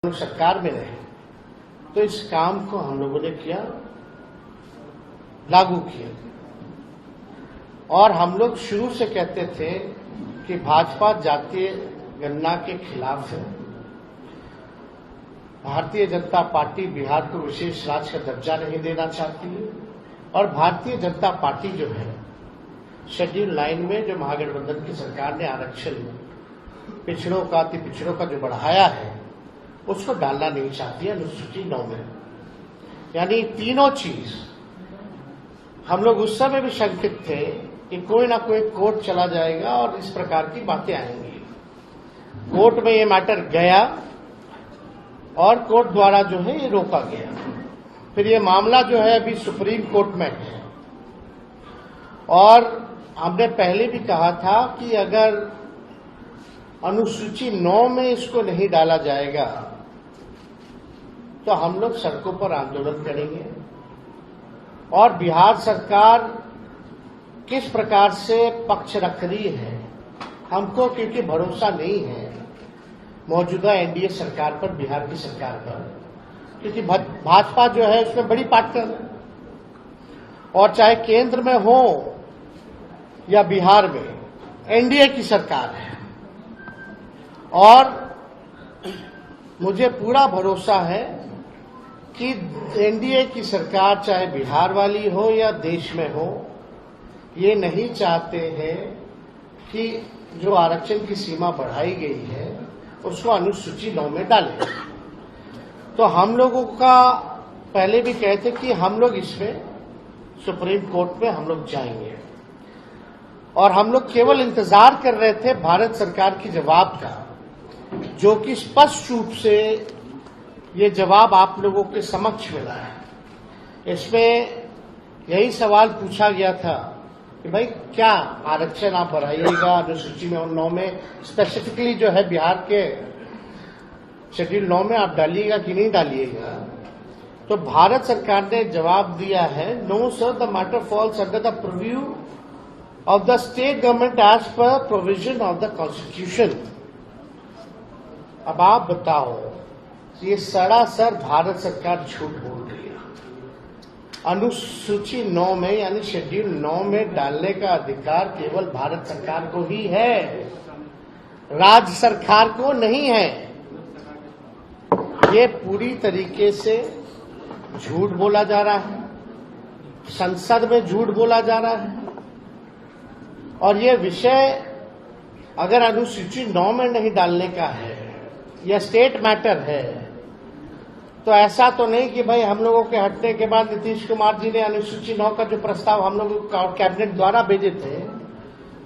सरकार में रहे तो इस काम को हम लोगों ने किया, लागू किया। और हम लोग शुरू से कहते थे कि भाजपा जातीय गणना के खिलाफ है। भारतीय जनता पार्टी बिहार को विशेष राज्य का दर्जा नहीं देना चाहती है और भारतीय जनता पार्टी जो है शेड्यूल 9 में जो महागठबंधन की सरकार ने आरक्षण पिछड़ों का अति पिछड़ों का जो बढ़ाया है उसको डालना नहीं चाहती है अनुसूची 9 में। यानी तीनों चीज हम लोग उस समय भी शंकित थे कि कोई ना कोई कोर्ट चला जाएगा और इस प्रकार की बातें आएंगी। कोर्ट में ये मैटर गया और कोर्ट द्वारा जो है ये रोका गया। फिर ये मामला जो है अभी सुप्रीम कोर्ट में है और हमने पहले भी कहा था कि अगर अनुसूची 9 में इसको नहीं डाला जाएगा तो हम लोग सड़कों पर आंदोलन करेंगे। और बिहार सरकार किस प्रकार से पक्ष रख रही है हमको, क्योंकि भरोसा नहीं है मौजूदा एनडीए सरकार पर, बिहार की सरकार पर, क्योंकि भाजपा जो है उसमें बड़ी पार्टनर है। और चाहे केंद्र में हो या बिहार में एनडीए की सरकार है और मुझे पूरा भरोसा है कि एनडीए की सरकार चाहे बिहार वाली हो या देश में हो, ये नहीं चाहते हैं कि जो आरक्षण की सीमा बढ़ाई गई है उसको अनुसूची 9 में डालें। तो हम लोगों का पहले भी कहते कि हम लोग इसमें सुप्रीम कोर्ट में हम लोग जाएंगे और हम लोग केवल इंतजार कर रहे थे भारत सरकार की जवाब का, जो कि स्पष्ट रूप से ये जवाब आप लोगों के समक्ष मिला है। इसमें यही सवाल पूछा गया था कि भाई क्या आरक्षण आप बढ़ाइएगा अनुसूची में 9 में, स्पेसिफिकली जो है बिहार के शेड्यूल 9 में आप डालिएगा कि नहीं डालिएगा। तो भारत सरकार ने जवाब दिया है, no sir, the matter falls under the preview of the state government as per provision of the constitution. अब आप बताओ, ये सरासर भारत सरकार झूठ बोल रही है। अनुसूची 9 में यानी शेड्यूल 9 में डालने का अधिकार केवल भारत सरकार को ही है, राज्य सरकार को नहीं है। ये पूरी तरीके से झूठ बोला जा रहा है, संसद में झूठ बोला जा रहा है। और ये विषय अगर अनुसूची 9 में नहीं डालने का है, यह स्टेट मैटर है, तो ऐसा तो नहीं कि भाई हम लोगों के हटने के बाद नीतीश कुमार जी ने अनुसूची 9 का जो प्रस्ताव हम लोगों कैबिनेट द्वारा भेजे थे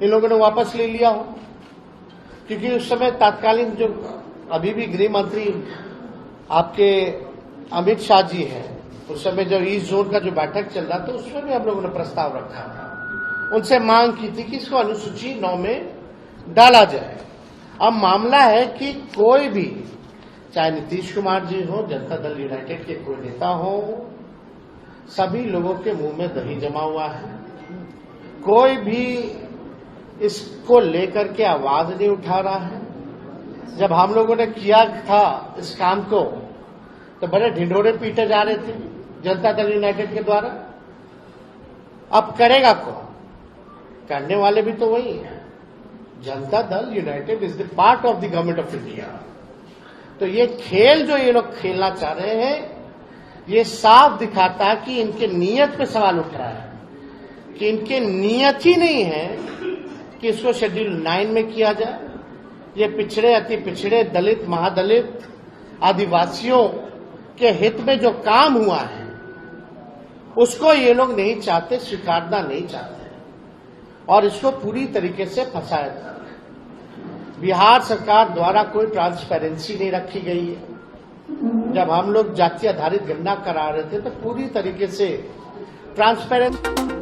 इन लोगों ने वापस ले लिया हो। क्योंकि उस समय तत्कालीन जो अभी भी गृह मंत्री आपके अमित शाह जी हैं, उस समय जो ईस्ट जोन का जो बैठक चल रहा था उसमें भी हम लोगों ने प्रस्ताव रखा था, उनसे मांग की थी कि इसको अनुसूची 9 में डाला जाए। अब मामला है कि कोई भी, चाहे नीतीश कुमार जी हो, जनता दल यूनाइटेड के कोई नेता हो, सभी लोगों के मुंह में दही जमा हुआ है। कोई भी इसको लेकर के आवाज नहीं उठा रहा है। जब हम लोगों ने किया था इस काम को तो बड़े ढिंढोरे पीटे जा रहे थे जनता दल यूनाइटेड के द्वारा। अब करेगा कौन? करने वाले भी तो वही है। Janata Dal United is the part of the government of India. तो ये खेल जो ये लोग खेलना चाह रहे हैं, ये साफ दिखाता है कि इनके नीयत पे सवाल उठ रहा है, कि इनके नीयत ही नहीं है कि इसको शेड्यूल 9 में किया जाए। ये पिछड़े, अति पिछड़े, दलित, महादलित, आदिवासियों के हित में जो काम हुआ है उसको ये लोग नहीं चाहते, स्वीकारना नहीं चाहते और इसको पूरी तरीके से फंसाया जा रहा है। बिहार सरकार द्वारा कोई ट्रांसपेरेंसी नहीं रखी गई है। जब हम लोग जाति आधारित गणना करा रहे थे तो पूरी तरीके से ट्रांसपेरेंसी